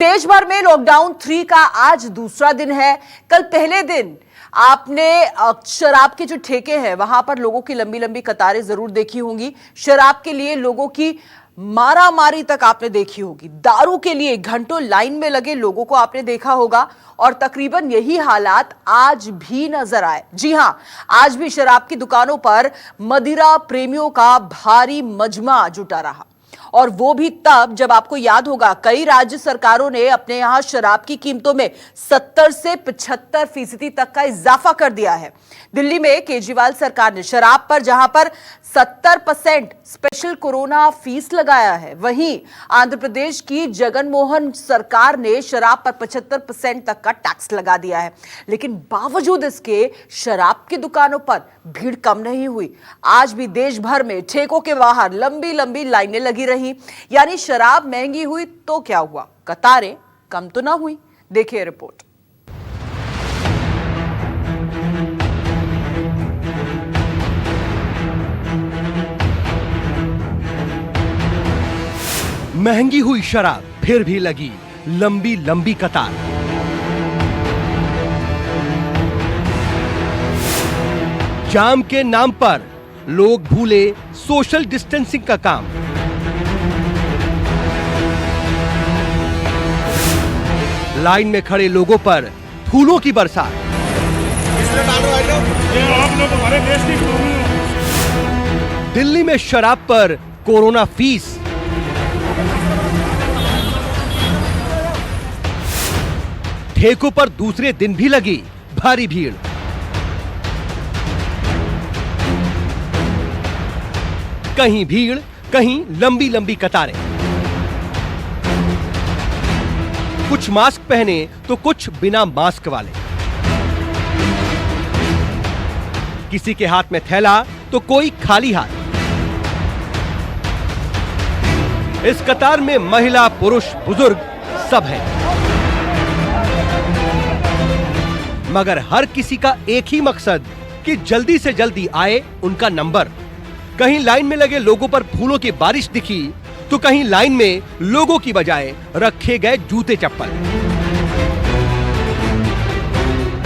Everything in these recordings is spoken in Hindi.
देश भर में लॉकडाउन 3 का आज दूसरा दिन है। कल पहले दिन आपने शराब के जो ठेके हैं वहां पर लोगों की लंबी लंबी कतारें जरूर देखी होंगी। शराब के लिए लोगों की मारामारी तक आपने देखी होगी। दारू के लिए घंटों लाइन में लगे लोगों को आपने देखा होगा और तकरीबन यही हालात आज भी नजर आए। जी हां, आज भी शराब की दुकानों पर मदिरा प्रेमियों का भारी मजमा जुटा रहा और वो भी तब जब आपको याद होगा कई राज्य सरकारों ने अपने यहां शराब की कीमतों में 70 से 75% तक का इजाफा कर दिया है। दिल्ली में केजरीवाल सरकार ने शराब पर जहां पर 70% स्पेशल कोरोना फीस लगाया है, वहीं आंध्र प्रदेश की जगनमोहन सरकार ने शराब पर 75% तक का टैक्स लगा दिया है। लेकिन बावजूद इसके शराब की दुकानों पर भीड़ कम नहीं हुई। आज भी देश भर में ठेकों के बाहर लंबी लंबी लाइनें लगी रही। यानी शराब महंगी हुई तो क्या हुआ, कतारें कम तो ना हुई। देखिए रिपोर्ट। महंगी हुई शराब, फिर भी लगी लंबी लंबी कतार। जाम के नाम पर लोग भूले सोशल डिस्टेंसिंग का काम। लाइन में खड़े लोगों पर फूलों की बरसात। दिल्ली में शराब पर कोरोना फीस। ठेकों पर दूसरे दिन भी लगी भारी भीड़। कहीं भीड़, कहीं लंबी लंबी कतारें। कुछ मास्क पहने तो कुछ बिना मास्क वाले। किसी के हाथ में थैला तो कोई खाली हाथ। इस कतार में महिला, पुरुष, बुजुर्ग सब हैं। मगर हर किसी का एक ही मकसद कि जल्दी से जल्दी आए उनका नंबर। कहीं लाइन में लगे लोगों पर फूलों की बारिश दिखी तो कहीं लाइन में लोगों की बजाय रखे गए जूते चप्पल।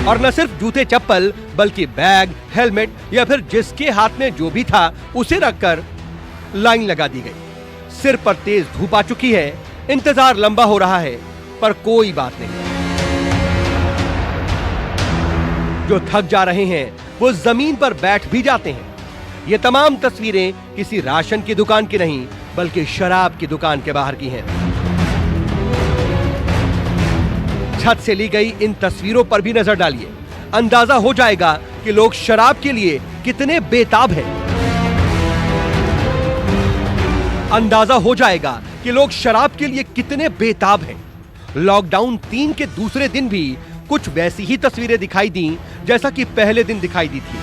और न सिर्फ जूते चप्पल बल्कि बैग, हेलमेट या फिर जिसके हाथ में जो भी था उसे रखकर लाइन लगा दी गई। सिर पर तेज धूप आ चुकी है, इंतजार लंबा हो रहा है, पर कोई बात नहीं। जो थक जा रहे हैं वो जमीन पर बैठ भी जाते हैं। ये तमाम तस्वीरें किसी राशन की दुकान की नहीं बल्कि शराब की दुकान के बाहर की हैं। छत से ली गई इन तस्वीरों पर भी नजर डालिए, अंदाजा हो जाएगा कि लोग शराब के लिए कितने बेताब हैं। अंदाजा हो जाएगा कि लोग शराब के लिए कितने बेताब हैं। लॉकडाउन 3 के दूसरे दिन भी कुछ वैसी ही तस्वीरें दिखाई दी जैसा कि पहले दिन दिखाई दी थी।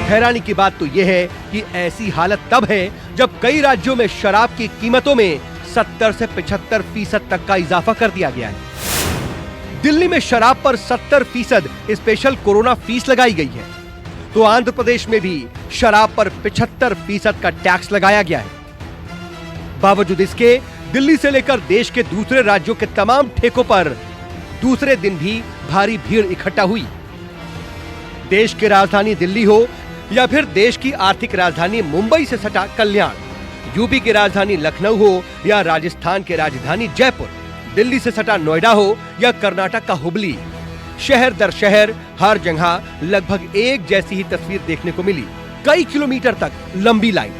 हैरानी की बात तो यह है कि ऐसी हालत तब है जब कई राज्यों में शराब की कीमतों में 70 से 75% तक का इजाफा कर दिया गया है। दिल्ली में शराब पर 70% स्पेशल कोरोना फीस लगाई गई है, तो आंध्र प्रदेश में भी शराब पर 75% का टैक्स लगाया गया है। बावजूद इसके दिल्ली से लेकर देश के दूसरे राज्यों के तमाम ठेकों पर दूसरे दिन भी भारी भीड़ इकट्ठा हुई। देश की राजधानी दिल्ली हो या फिर देश की आर्थिक राजधानी मुंबई से सटा कल्याण, यूपी की राजधानी लखनऊ हो या राजस्थान की राजधानी जयपुर, दिल्ली से सटा नोएडा हो या कर्नाटक का हुबली, शहर दर शहर हर जगह लगभग एक जैसी ही तस्वीर देखने को मिली। कई किलोमीटर तक लंबी लाइन।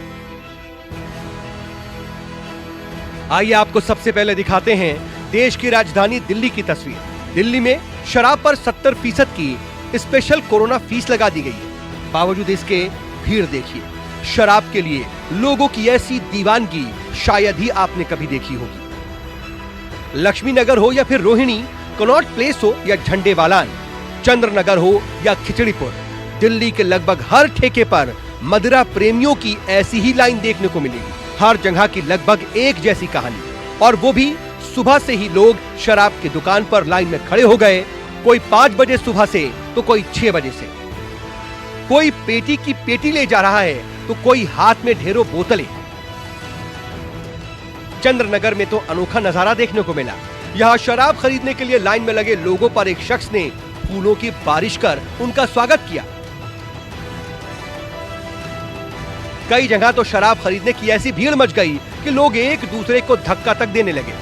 आइए आपको सबसे पहले दिखाते हैं देश की राजधानी दिल्ली की तस्वीर। दिल्ली में शराब पर 70% की स्पेशल कोरोना फीस लगा दी गई है। बावजूद इसके भीड़ देखिए। शराब के लिए लोगों की ऐसी दीवानगी शायद ही आपने कभी देखी होगी। लक्ष्मी नगर हो या फिर रोहिणी, कनॉट प्लेस हो या झंडेवालान, चंद्रनगर हो या खिचड़ीपुर, दिल्ली के लगभग हर ठेके पर मदिरा प्रेमियों की ऐसी ही लाइन देखने को मिलेगी। हर जगह की लगभग एक जैसी कहानी, और वो भी सुबह से ही लोग शराब की दुकान पर लाइन में खड़े हो गए। कोई 5 बजे सुबह से तो कोई 6 बजे से। कोई पेटी की पेटी ले जा रहा है तो कोई हाथ में ढेरों बोतलें। चंद्रनगर में तो अनोखा नजारा देखने को मिला। यहाँ शराब खरीदने के लिए लाइन में लगे लोगों पर एक शख्स ने फूलों की बारिश कर उनका स्वागत किया। कई जगह तो शराब खरीदने की ऐसी भीड़ मच गई कि लोग एक दूसरे को धक्का तक देने लगे।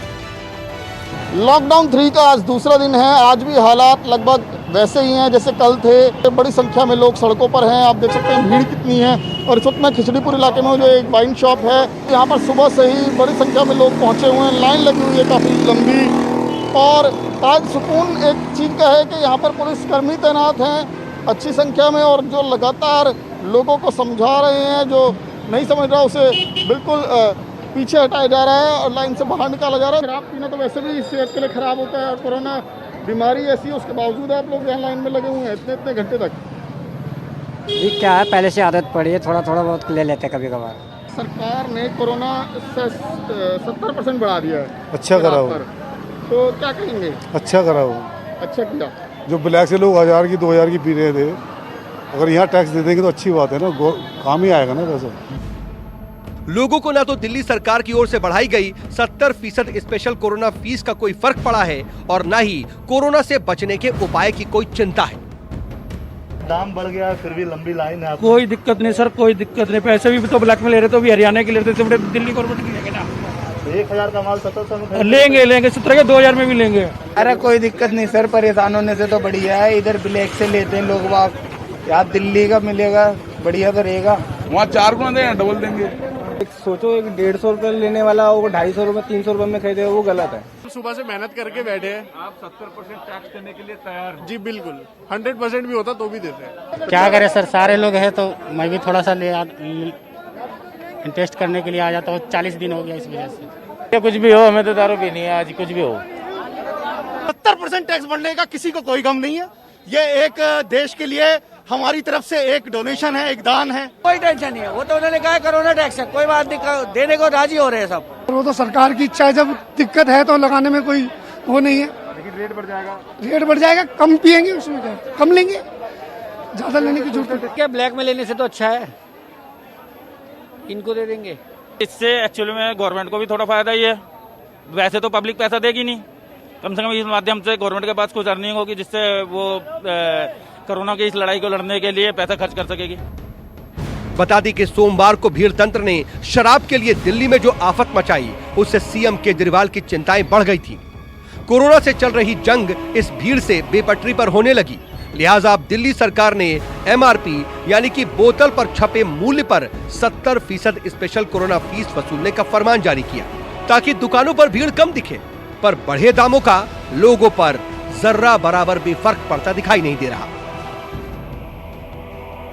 लॉकडाउन 3 का आज दूसरा दिन है। आज भी हालात लगभग वैसे ही हैं जैसे कल थे। बड़ी संख्या में लोग सड़कों पर हैं। आप देख सकते हैं भीड़ कितनी है। और इस वक्त मैं खिचड़ीपुर इलाके में जो एक वाइन शॉप है, यहाँ पर सुबह से ही बड़ी संख्या में लोग पहुँचे हुए हैं। लाइन लगी हुई है काफ़ी लंबी। और आज सुकून एक चीज़ का है कि यहाँ पर पुलिसकर्मी तैनात हैं अच्छी संख्या में, और जो लगातार लोगों को समझा रहे हैं। जो नहीं समझ रहा उसे बिल्कुल पीछे हटाया जा रहा है और लाइन से बाहर निकाला जा रहा है। शराब पीना तो वैसे भी सेहत के लिए खराब होता है, और कोरोना बीमारी ऐसी है, उसके बावजूद आप लोग यहाँ लाइन में लगे हुए हैं इतने घंटे तक। ये क्या है, पहले से आदत पड़ी है, थोड़ा बहुत ले लेते हैं कभी कभार। सरकार ने कोरोना से 70% बढ़ा दिया है। अच्छा करा हो, तो क्या कहेंगे? अच्छा करा हो। अच्छा किया। जो ब्लैक से लोग 1000 की 2000 की पी रहे थे, अगर यहाँ टैक्स दे देंगे तो अच्छी बात है ना, काम ही आएगा ना पैसा। लोगों को ना तो दिल्ली सरकार की ओर से बढ़ाई गई 70% स्पेशल कोरोना फीस का कोई फर्क पड़ा है, और न ही कोरोना से बचने के उपाय की कोई चिंता है। दाम बढ़ गया फिर भी लंबी लाइन है। कोई दिक्कत नहीं सर, कोई दिक्कत नहीं। पैसे भी तो ब्लैक में ले रहे तो भी हरियाणा के ले रहे थे, दिल्ली गवर्नमेंट के लेंगे ना। 1000 का माल 1700 में लेंगे 17 के 2000 में भी लेंगे। अरे कोई दिक्कत नहीं सर, परेशान होने से तो बढ़िया है। इधर ब्लैक से लेते हैं लोग बाग, यहाँ दिल्ली का मिलेगा बढ़िया तो रहेगा। वहाँ 4 गुना देंगे, डबल देंगे। सोचो एक 150 रुपये लेने वाला वो 250 रुपये 300 रुपये में खरीदे, वो गलत है। सुबह से मेहनत करके बैठे हैं। आप 70% टैक्स देने के लिए तैयार हैं? जी बिल्कुल, 100% भी होता तो भी देते हैं। क्या करें सर, सारे लोग हैं तो मैं भी थोड़ा सा टेस्ट करने के लिए आ जाता हूँ। 40 दिन हो गया इस वजह से। कुछ भी हो, हमें तो दारू पीनी है आज, कुछ भी हो। 70% टैक्स बढ़ने का किसी को कोई गम नहीं है। ये एक देश के लिए हमारी तरफ से एक डोनेशन है, एक दान है। कोई टेंशन नहीं है, वो तो उन्होंने कहा कोरोना टैक्स है, कोई बात नहीं, देने को राजी हो रहे हैं सब। वो तो सरकार की इच्छा है, जब दिक्कत है तो लगाने में कोई वो नहीं है। लेकिन रेट बढ़ जाएगा। रेट बढ़ जाएगा, कम पिएंगे, उसमें क्या कम लेंगे, ज्यादा लेने की जरूरत नहीं। क्या ब्लैक में लेने से तो अच्छा है, इनको दे देंगे। इससे एक्चुअली में गवर्नमेंट को भी थोड़ा फायदा ही है। वैसे तो पब्लिक पैसा देगी नहीं, कम से कम इस माध्यम से गवर्नमेंट के पास कुछ अर्निंग होगी, जिससे वो कोरोना की इस लड़ाई को लड़ने के लिए पैसा खर्च कर सकेगी। बता दी कि सोमवार को भीड़ तंत्र ने शराब के लिए दिल्ली में जो आफत मचाई, उससे सीएम केजरीवाल की चिंताएं बढ़ गई थी। कोरोना से चल रही जंग इस भीड़ से बेपटरी पर होने लगी। लिहाजा अब दिल्ली सरकार ने MRP यानी कि बोतल पर छपे मूल्य पर 70% स्पेशल कोरोना फीस वसूलने का फरमान जारी किया, ताकि दुकानों पर भीड़ कम दिखे। पर बढ़े दामों का लोगों पर जर्रा बराबर भी फर्क पड़ता दिखाई नहीं दे रहा।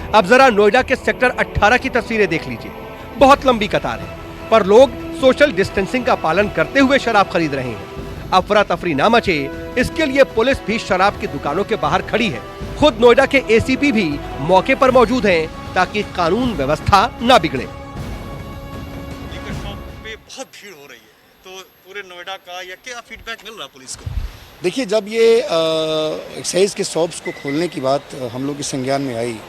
अब जरा नोएडा के सेक्टर 18 की तस्वीरें देख लीजिए। बहुत लंबी कतार है, पर लोग सोशल डिस्टेंसिंग का पालन करते हुए शराब खरीद रहे हैं। अफरा तफरी ना मचे, इसके लिए पुलिस भी शराब की दुकानों के बाहर खड़ी है। खुद नोएडा के ACP भी मौके पर मौजूद हैं, ताकि कानून व्यवस्था न बिगड़े। शॉप पे बहुत भीड़ हो रही है, तो पूरे नोएडा का या क्या फीडबैक मिल रहा पुलिस को? देखिए, जब ये एक्साइज के शॉप्स को खोलने की बात हम लोग के संज्ञान में आई,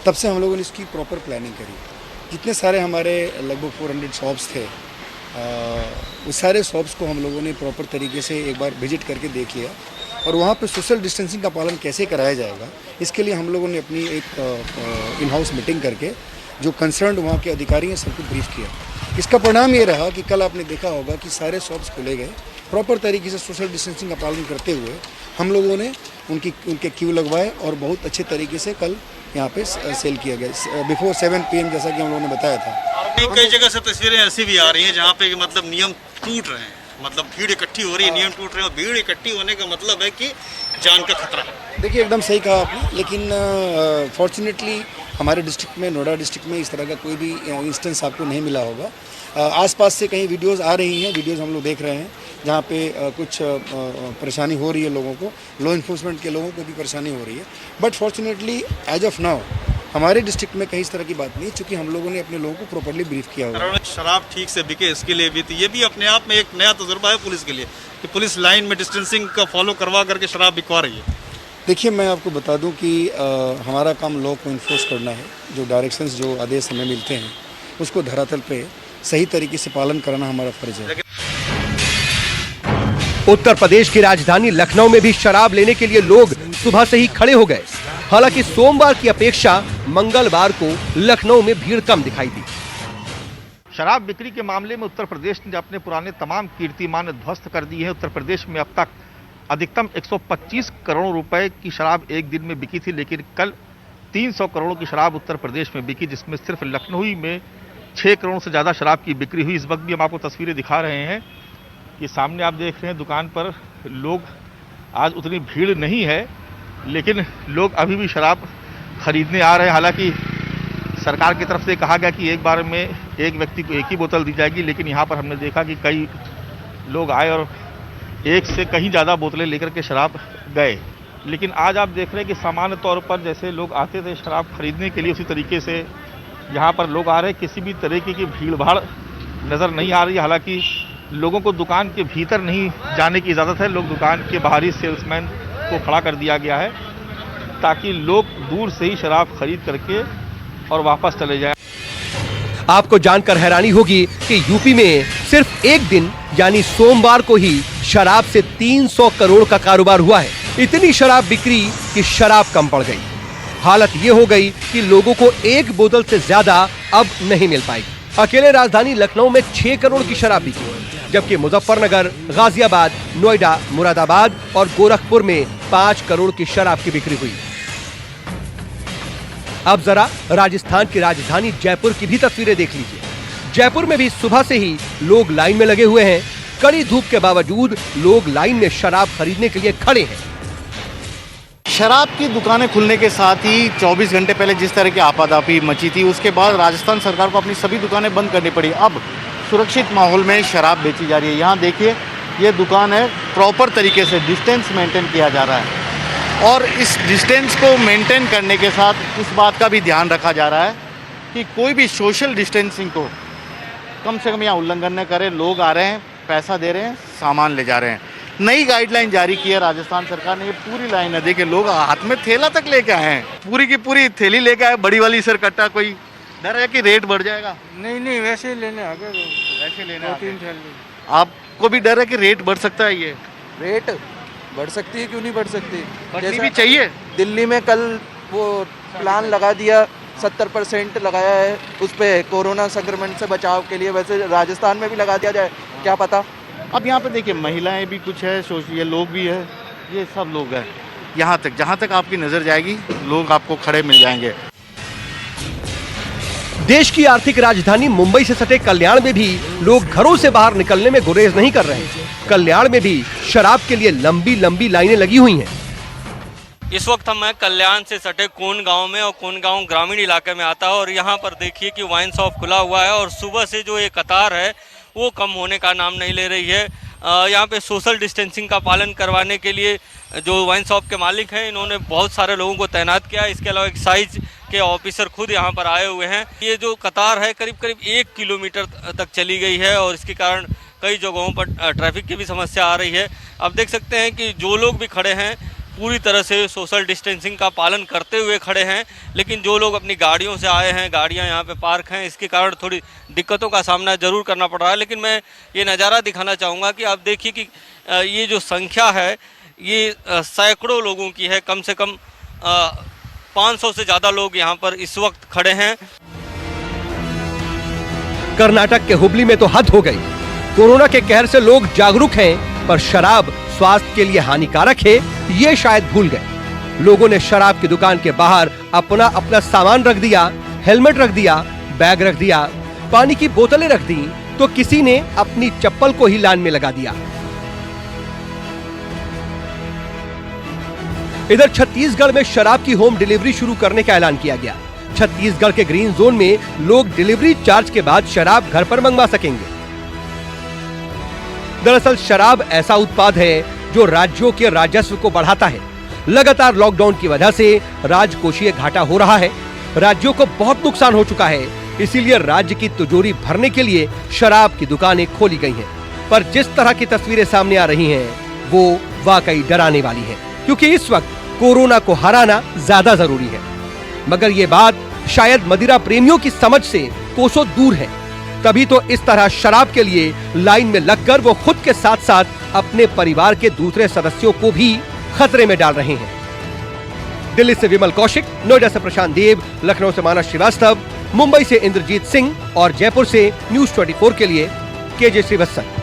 तब से हम लोगों ने इसकी प्रॉपर प्लानिंग करी। जितने सारे हमारे लगभग 400 शॉप्स थे, उस सारे शॉप्स को हम लोगों ने प्रॉपर तरीके से एक बार विजिट करके देख लिया, और वहाँ पे सोशल डिस्टेंसिंग का पालन कैसे कराया जाएगा, इसके लिए हम लोगों ने अपनी एक इन हाउस मीटिंग करके जो कंसर्न्ड वहाँ के अधिकारी हैं सबको ब्रीफ किया। इसका परिणाम ये रहा कि कल आपने देखा होगा कि सारे शॉप्स खोले गए, प्रॉपर तरीके से सोशल डिस्टेंसिंग का पालन करते हुए हम लोगों ने उनके क्यू लगवाए, और बहुत अच्छे तरीके से कल यहाँ पे सेल किया गया बिफोर 7 PM, जैसा कि हम लोगों ने बताया था। कई जगह से तस्वीरें ऐसी भी आ रही हैं जहाँ पे मतलब नियम टूट रहे हैं, मतलब भीड़ इकट्ठी हो रही है, नियम टूट रहे हैं, और भीड़ इकट्ठी होने का मतलब है कि जान का खतरा है। देखिए, एकदम सही कहा आपने, लेकिन फॉर्चुनेटली हमारे डिस्ट्रिक्ट में, नोएडा डिस्ट्रिक्ट में इस तरह का कोई भी इंस्टेंस आपको नहीं मिला होगा। आसपास से कहीं वीडियोस आ रही हैं, वीडियोस हम लोग देख रहे हैं जहाँ पे कुछ परेशानी हो रही है लोगों को, लॉ इन्फोर्समेंट के लोगों को भी परेशानी हो रही है। But fortunately as of now हमारे डिस्ट्रिक्ट में कहीं इस तरह की बात नहीं, क्योंकि हम लोगों ने अपने लोगों को प्रॉपर्ली ब्रीफ किया हुआ है। शराब ठीक से बिके, इसके लिए भी, तो ये भी अपने आप में एक नया तजुर्बा है पुलिस के लिए कि पुलिस लाइन में डिस्टेंसिंग का फॉलो करवा करके शराब बिकवा रही है। देखिए, मैं आपको बता दूं कि हमारा काम लॉ को इन्फोर्स करना है। जो डायरेक्शंस, जो आदेश हमें मिलते हैं, उसको धरातल पे सही तरीके से पालन कराना हमारा फर्ज है। उत्तर प्रदेश की राजधानी लखनऊ में भी शराब लेने के लिए लोग सुबह से ही खड़े हो गए। हालांकि सोमवार की अपेक्षा मंगलवार को लखनऊ में भीड़ कम दिखाई दी। शराब बिक्री के मामले में उत्तर प्रदेश ने अपने पुराने तमाम कीर्तिमान ध्वस्त कर दिए हैं। उत्तर प्रदेश में अब तक अधिकतम 125 करोड़ रुपए की शराब एक दिन में बिकी थी, लेकिन कल 300 करोड़ की शराब उत्तर प्रदेश में बिकी, जिसमें सिर्फ लखनऊ में 6 करोड़ से ज़्यादा शराब की बिक्री हुई। इस वक्त भी हम आपको तस्वीरें दिखा रहे हैं कि सामने आप देख रहे हैं दुकान पर लोग, आज उतनी भीड़ नहीं है, लेकिन लोग अभी भी शराब खरीदने आ रहे हैं। हालांकि सरकार की तरफ से कहा गया कि एक बार में एक व्यक्ति को एक ही बोतल दी जाएगी, लेकिन यहाँ पर हमने देखा कि कई लोग आए और एक से कहीं ज़्यादा बोतलें लेकर के शराब गए। लेकिन आज आप देख रहे हैं कि सामान्य तौर पर जैसे लोग आते थे शराब खरीदने के लिए, उसी तरीके से यहाँ पर लोग आ रहे हैं। किसी भी तरीके की भीड़ भाड़ नज़र नहीं आ रही। हालांकि लोगों को दुकान के भीतर नहीं जाने की इजाज़त है। लोग दुकान के बाहरी सेल्समैन को खड़ा कर दिया गया है ताकि लोग दूर से ही शराब खरीद करके और वापस चले जाएं। आपको जानकर हैरानी होगी कि यूपी में सिर्फ एक दिन यानी सोमवार को ही शराब से 300 करोड़ का कारोबार हुआ है। इतनी शराब बिक्री कि शराब कम पड़ गई। हालत ये हो गई कि लोगों को एक बोतल से ज्यादा अब नहीं मिल पाएगी। अकेले राजधानी लखनऊ में 6 करोड़ की शराब बिकी, जबकि मुजफ्फरनगर, गाजियाबाद, नोएडा, मुरादाबाद और गोरखपुर में 5 करोड़ की शराब की बिक्री हुई। अब जरा राजस्थान की राजधानी जयपुर की भी तस्वीरें देख लीजिए। जयपुर में भी सुबह से ही लोग लाइन में लगे हुए हैं। कड़ी धूप के बावजूद लोग लाइन में शराब खरीदने के लिए खड़े हैं। शराब की दुकानें खुलने के साथ ही 24 घंटे पहले जिस तरह की आपाधापी मची थी, उसके बाद राजस्थान सरकार को अपनी सभी दुकानें बंद करनी पड़ी। अब सुरक्षित माहौल में शराब बेची जा रही है। यहाँ देखिए, ये दुकान है, प्रॉपर तरीके से डिस्टेंस मेंटेन किया जा रहा है और इस डिस्टेंस को मेंटेन करने के साथ इस बात का भी ध्यान रखा जा रहा है कि कोई भी सोशल डिस्टेंसिंग को कम से कम यहाँ उल्लंघन न करे। लोग आ रहे हैं, पैसा दे रहे हैं, सामान ले जा रहे हैं। नई गाइडलाइन जारी की है राजस्थान सरकार ने। ये पूरी लाइन है, देखिए लोग हाथ में थैला तक लेके आए हैं, पूरी की पूरी थैली लेके आए, बड़ी वाली सरकट्टा। कोई डर है कि रेट बढ़ जाएगा? नहीं, वैसे ही लेने आ गए। वैसे लेने आ गए। आपको भी डर है कि रेट बढ़ सकता है? ये रेट बढ़ सकती है, क्यों नहीं बढ़ सकती? बढ़नी भी चाहिए। दिल्ली में कल वो प्लान लगा दिया, 70% लगाया है उस पर कोरोना संक्रमण से बचाव के लिए। वैसे राजस्थान में भी लगा दिया जाए, क्या पता। अब यहाँ पे देखिए, महिलाएं भी कुछ है, ये लोग भी है, ये सब लोग हैं। यहाँ तक जहाँ तक आपकी नज़र जाएगी लोग आपको खड़े मिल जाएंगे। देश की आर्थिक राजधानी मुंबई से सटे कल्याण में भी लोग घरों से बाहर निकलने में गुरेज नहीं कर रहे हैं। कल्याण में भी शराब के लिए लंबी लंबी लाइनें लगी हुई हैं। इस वक्त मैं कल्याण से सटे कोन गांव में, और कोन गांव ग्रामीण इलाके में आता है, और यहाँ पर देखिए कि वाइन शॉप खुला हुआ है और सुबह से जो ये कतार है वो कम होने का नाम नहीं ले रही है। यहाँ पे सोशल डिस्टेंसिंग का पालन करवाने के लिए जो वाइन शॉप के मालिक हैं, इन्होंने बहुत सारे लोगों को तैनात किया है। इसके अलावा एक्साइज के ऑफिसर खुद यहाँ पर आए हुए हैं। ये जो कतार है करीब करीब 1 किलोमीटर तक चली गई है और इसके कारण कई जगहों पर ट्रैफिक की भी समस्या आ रही है। आप देख सकते हैं कि जो लोग भी खड़े हैं पूरी तरह से सोशल डिस्टेंसिंग का पालन करते हुए खड़े हैं, लेकिन जो लोग अपनी गाड़ियों से आए हैं, गाड़ियां यहाँ पे पार्क हैं, इसके कारण थोड़ी दिक्कतों का सामना जरूर करना पड़ रहा है। लेकिन मैं ये नज़ारा दिखाना चाहूँगा कि आप देखिए कि ये जो संख्या है ये सैकड़ों लोगों की है। कम से कम 500 से ज़्यादा लोग यहाँ पर इस वक्त खड़े हैं। कर्नाटक के हुबली में तो हद हो गई। कोरोना के कहर से लोग जागरूक हैं, पर शराब स्वास्थ्य के लिए हानिकारक है ये शायद भूल गए। लोगों ने शराब की दुकान के बाहर अपना अपना सामान रख दिया, हेलमेट रख दिया, बैग रख दिया, पानी की बोतलें रख दी, तो किसी ने अपनी चप्पल को ही लाइन में लगा दिया। इधर छत्तीसगढ़ में शराब की होम डिलीवरी शुरू करने का ऐलान किया गया। छत्तीसगढ़ के ग्रीन जोन में लोग डिलीवरी चार्ज के बाद शराब घर पर मंगवा सकेंगे। दरअसल शराब ऐसा उत्पाद है जो राज्यों के राजस्व को बढ़ाता है। लगातार लॉकडाउन की वजह से राजकोषीय घाटा हो रहा है। राज्यों को बहुत नुकसान हो चुका है, इसीलिए राज्य की तिजोरी भरने के लिए शराब की दुकानें खोली गई हैं। पर जिस तरह की तस्वीरें सामने आ रही हैं वो वाकई डराने वाली है, क्योंकि इस वक्त कोरोना को हराना ज्यादा जरूरी है। मगर ये बात शायद मदिरा प्रेमियों की समझ से कोसों दूर है। तभी तो इस तरह शराब के लिए लाइन में लगकर वो खुद के साथ साथ अपने परिवार के दूसरे सदस्यों को भी खतरे में डाल रहे हैं। दिल्ली से विमल कौशिक, नोएडा से प्रशांत देव, लखनऊ से मानस श्रीवास्तव, मुंबई से इंद्रजीत सिंह और जयपुर से न्यूज 24 के लिए केजे श्रीवत्सन।